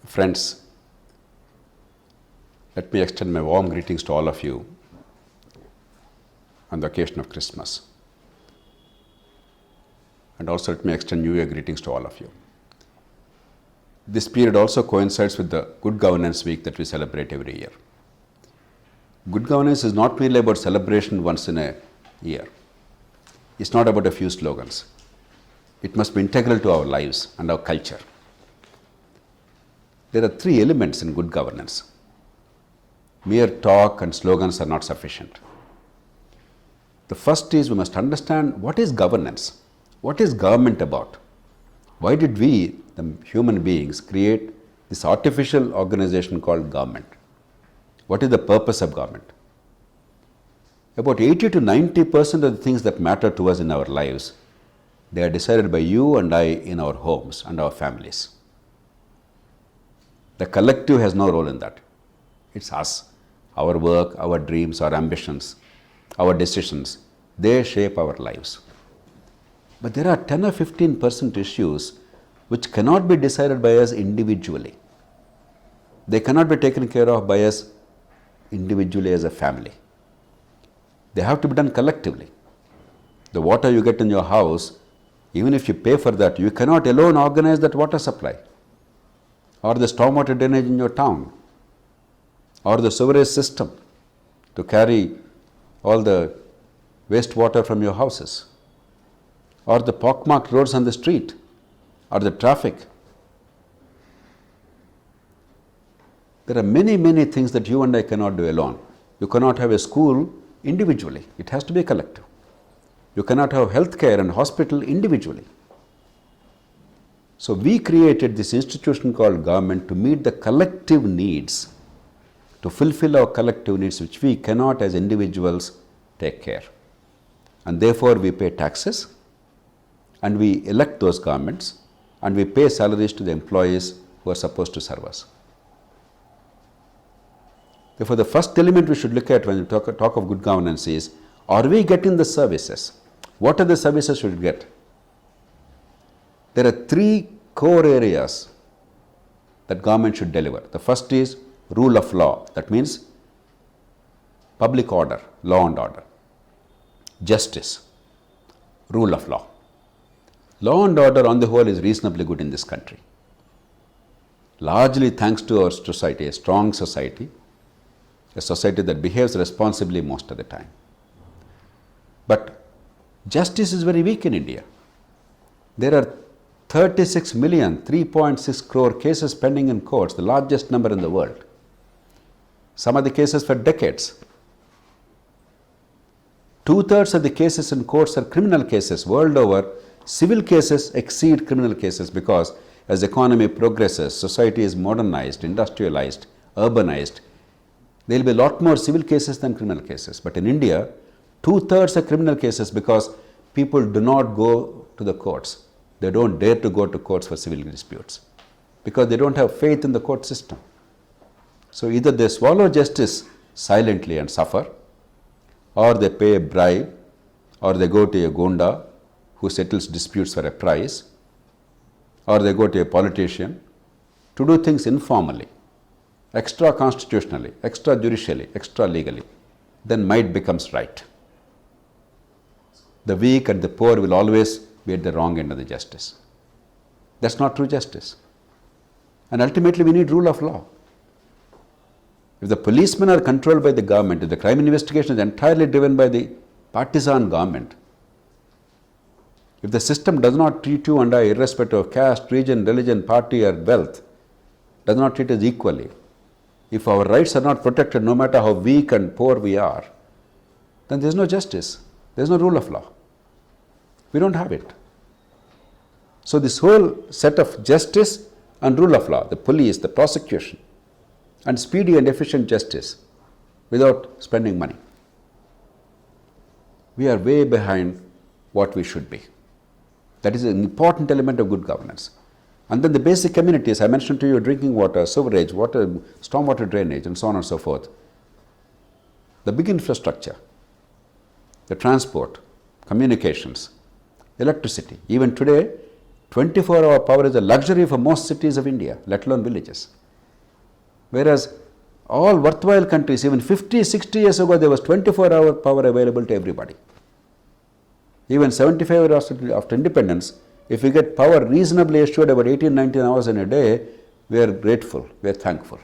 Friends, let me extend my warm greetings to all of you on the occasion of Christmas. And also let me extend New Year greetings to all of you. This period also coincides with the Good Governance Week that we celebrate every year. Good governance is not merely about celebration once in a year. It's not about a few slogans. It must be integral to our lives and our culture. There are three elements in good governance. Mere talk and slogans are not sufficient. The first is we must understand what is governance. What is government about? Why did we, the human beings, create this artificial organization called government? What is the purpose of government? About 80 to 90% of the things that matter to us in our lives, they are decided by you and I in our homes and our families. The collective has no role in that. It's us, our work, our dreams, our ambitions, our decisions. They shape our lives. But there are 10 or 15% issues which cannot be decided by us individually. They cannot be taken care of by us individually as a family. They have to be done collectively. The water you get in your house, even if you pay for that, you cannot alone organize that water supply, or the stormwater drainage in your town, or the sewerage system to carry all the wastewater from your houses, or the pockmarked roads on the street, or the traffic. There are many, many things that you and I cannot do alone. You cannot have a school individually. It has to be collective. You cannot have healthcare and hospital individually. So we created this institution called government to meet the collective needs, to fulfill our collective needs which we cannot as individuals take care. And therefore we pay taxes and we elect those governments and we pay salaries to the employees who are supposed to serve us. Therefore, the first element we should look at when we talk of good governance is, are we getting the services? What are the services should we get? There are three core areas that government should deliver. The first is rule of law. That means public order, law and order. Justice, rule of law. Law and order on the whole is reasonably good in this country. Largely thanks to our society, a strong society, a society that behaves responsibly most of the time. But justice is very weak in India. There are 36 million, 3.6 crore cases pending in courts, the largest number in the world. Some of the cases for decades. 2/3 of the cases in courts are criminal cases world over. Civil cases exceed criminal cases because as the economy progresses, society is modernized, industrialized, urbanized, there will be a lot more civil cases than criminal cases. But in India, 2/3 are criminal cases because people do not go to the courts. They don't dare to go to courts for civil disputes because they don't have faith in the court system. So either they swallow justice silently and suffer, or they pay a bribe, or they go to a gunda who settles disputes for a price, or they go to a politician to do things informally, extra constitutionally, extra judicially, extra legally. Then might becomes right. The weak and the poor will always be at the wrong end of the justice. That's not true justice. And ultimately we need rule of law. If the policemen are controlled by the government, if the crime investigation is entirely driven by the partisan government, if the system does not treat you and I, irrespective of caste, region, religion, party or wealth, does not treat us equally, if our rights are not protected no matter how weak and poor we are, then there is no justice, there is no rule of law. We don't have it. So this whole set of justice and rule of law, the police, the prosecution, and speedy and efficient justice without spending money, we are way behind what we should be. That is an important element of good governance. And then the basic amenities, I mentioned to you, drinking water, sewerage, water, stormwater drainage, and so on and so forth. The big infrastructure, the transport, communications, electricity. Even today, 24-hour power is a luxury for most cities of India, let alone villages. Whereas all worthwhile countries, even 50, 60 years ago, there was 24-hour power available to everybody. Even 75 years after independence, if we get power reasonably assured about 18, 19 hours in a day, we are grateful, we are thankful.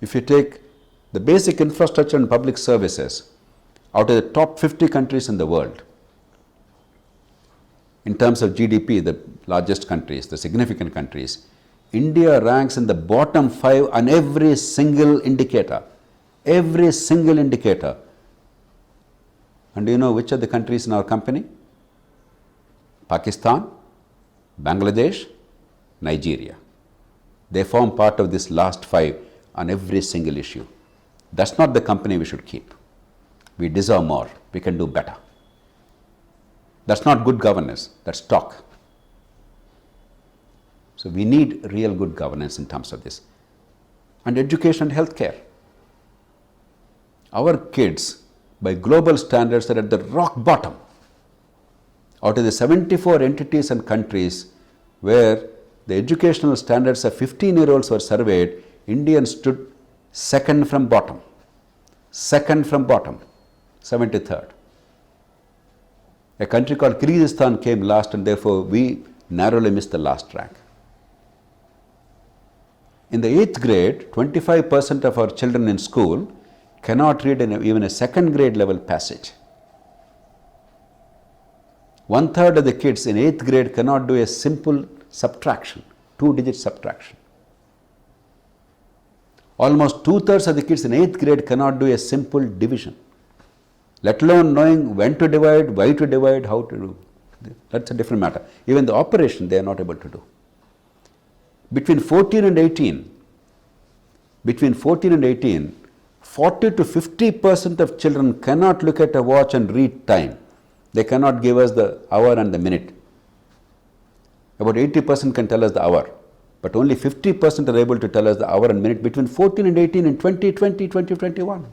If you take the basic infrastructure and public services out of the top 50 countries in the world, in terms of GDP, the largest countries, the significant countries, India ranks in the bottom 5 on every single indicator. Every single indicator. And do you know which are the countries in our company? Pakistan, Bangladesh, Nigeria. They form part of this last 5 on every single issue. That's not the company we should keep. We deserve more. We can do better. That's not good governance. That's talk. So we need real good governance in terms of this. And education and healthcare. Our kids, by global standards, are at the rock bottom. Out of the 74 entities and countries where the educational standards of 15-year-olds were surveyed, Indians stood second from bottom. Second from bottom, 73rd. A country called Kyrgyzstan came last, and therefore we narrowly missed the last rank. In the 8th grade, 25% of our children in school cannot read even a second grade level passage. 1/3 of the kids in 8th grade cannot do a simple subtraction, 2-digit subtraction. Almost 2/3 of the kids in 8th grade cannot do a simple division, let alone knowing when to divide, why to divide, how to do. That's a different matter. Even the operation they are not able to do. Between 14 and 18, 40 to 50% of children cannot look at a watch and read time. They cannot give us the hour and the minute. About 80% can tell us the hour, but only 50% are able to tell us the hour and minute between 14 and 18 in 2020, 2021.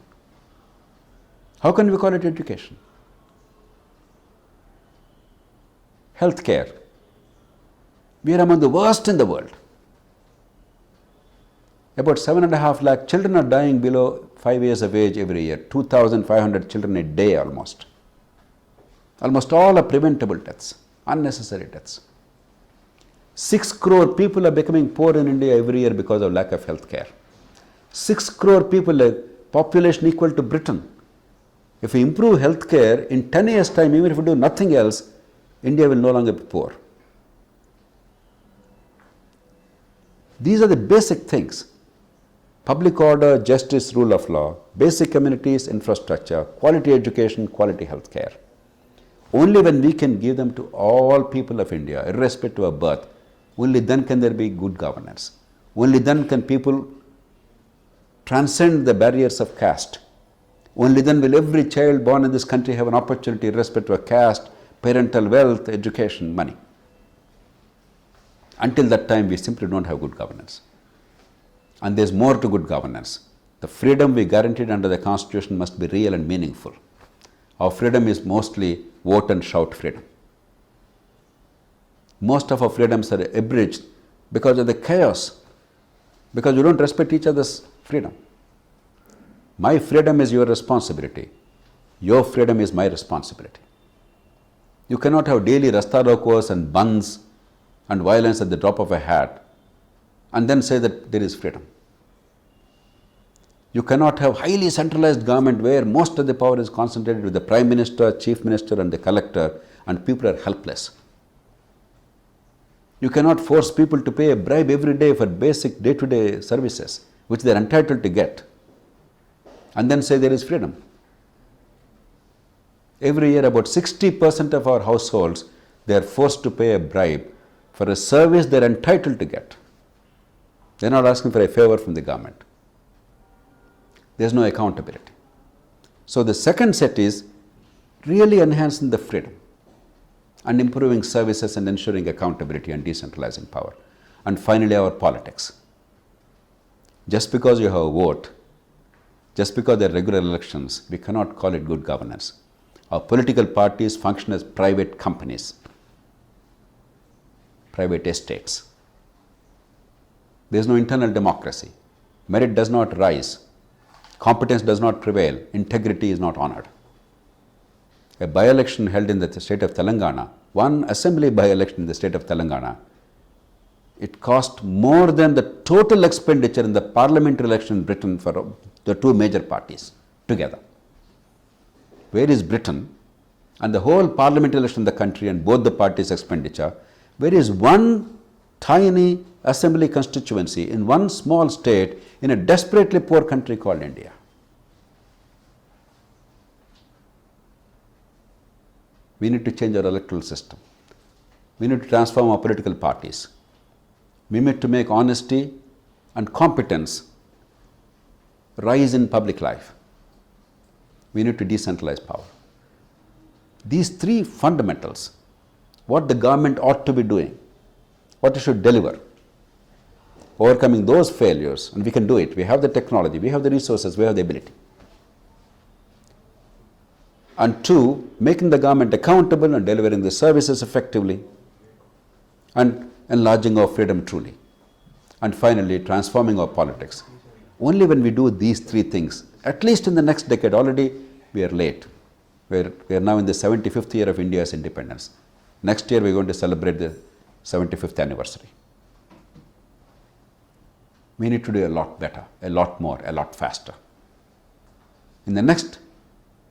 How can we call it education? Healthcare. We are among the worst in the world. About 7.5 lakh children are dying below 5 years of age every year. 2,500 children a day almost. Almost all are preventable deaths, unnecessary deaths. 6 crore people are becoming poor in India every year because of lack of health care. 6 crore people, a population equal to Britain. If we improve health care, in 10 years' time, even if we do nothing else, India will no longer be poor. These are the basic things. Public order, justice, rule of law, basic communities, infrastructure, quality education, quality health care. Only when we can give them to all people of India, irrespective of birth, only then can there be good governance. Only then can people transcend the barriers of caste. Only then will every child born in this country have an opportunity irrespective of caste, parental wealth, education, money. Until that time, we simply don't have good governance. And there's more to good governance. The freedom we guaranteed under the Constitution must be real and meaningful. Our freedom is mostly vote and shout freedom. Most of our freedoms are abridged because of the chaos, because we don't respect each other's freedom. My freedom is your responsibility. Your freedom is my responsibility. You cannot have daily Rasta Rokos and buns and violence at the drop of a hat and then say that there is freedom. You cannot have highly centralized government where most of the power is concentrated with the Prime Minister, Chief Minister and the Collector, and people are helpless. You cannot force people to pay a bribe every day for basic day-to-day services which they are entitled to get and then say there is freedom. Every year about 60% of our households, they are forced to pay a bribe for a service they are entitled to get. They are not asking for a favor from the government. There is no accountability. So the second set is really enhancing the freedom and improving services and ensuring accountability and decentralizing power. And finally, our politics. Just because you have a vote, just because there are regular elections, we cannot call it good governance. Our political parties function as private companies. private estates. There is no internal democracy. Merit does not rise. Competence does not prevail. Integrity is not honored. A by-election held in the state of Telangana, one assembly by-election in the state of Telangana, it cost more than the total expenditure in the parliamentary election in Britain for the two major parties together. Where is Britain and the whole parliamentary election in the country and both the parties' expenditure? Where is one tiny assembly constituency in one small state in a desperately poor country called India? We need to change our electoral system. We need to transform our political parties. We need to make honesty and competence rise in public life. We need to decentralize power. These three fundamentals, what the government ought to be doing, what it should deliver, overcoming those failures, and we can do it. We have the technology, we have the resources, we have the ability. And two, making the government accountable and delivering the services effectively, and enlarging our freedom truly. And finally, transforming our politics. Only when we do these three things, at least in the next decade, already we are late. We are now in the 75th year of India's independence. Next year we are going to celebrate the 75th anniversary. We need to do a lot better, a lot more, a lot faster. In the next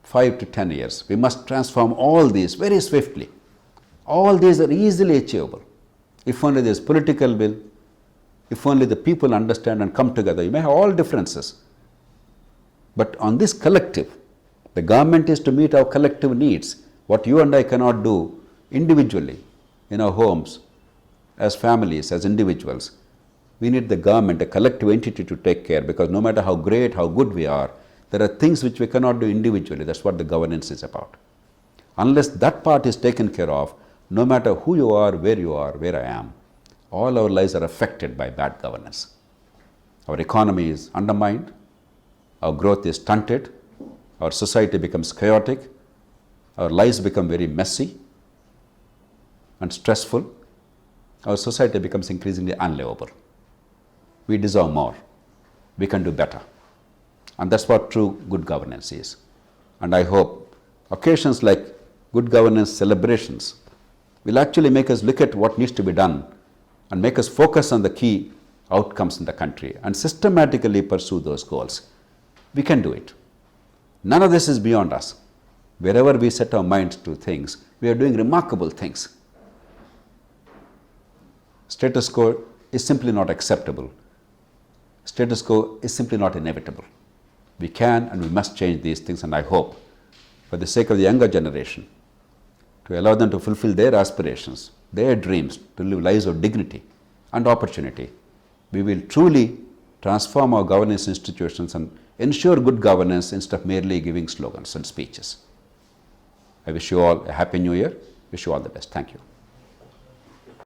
5 to 10 years, we must transform all these very swiftly. All these are easily achievable. If only there is political will, if only the people understand and come together. You may have all differences, but on this collective, the government is to meet our collective needs, what you and I cannot do individually in our homes, as families, as individuals. We need the government, a collective entity, to take care, because no matter how great, how good we are, there are things which we cannot do individually. That's what the governance is about. Unless that part is taken care of, no matter who you are, where I am, all our lives are affected by bad governance. Our economy is undermined, our growth is stunted, our society becomes chaotic, our lives become very messy and stressful, our society becomes increasingly unlivable. We deserve more. We can do better. And that's what true good governance is. And I hope occasions like good governance celebrations will actually make us look at what needs to be done and make us focus on the key outcomes in the country and systematically pursue those goals. We can do it. None of this is beyond us. Wherever we set our minds to things, we are doing remarkable things. Status quo is simply not acceptable. Status quo is simply not inevitable. We can and we must change these things, and I hope, for the sake of the younger generation, to allow them to fulfill their aspirations, their dreams, to live lives of dignity and opportunity, we will truly transform our governance institutions and ensure good governance instead of merely giving slogans and speeches. I wish you all a happy new year. Wish you all the best. Thank you.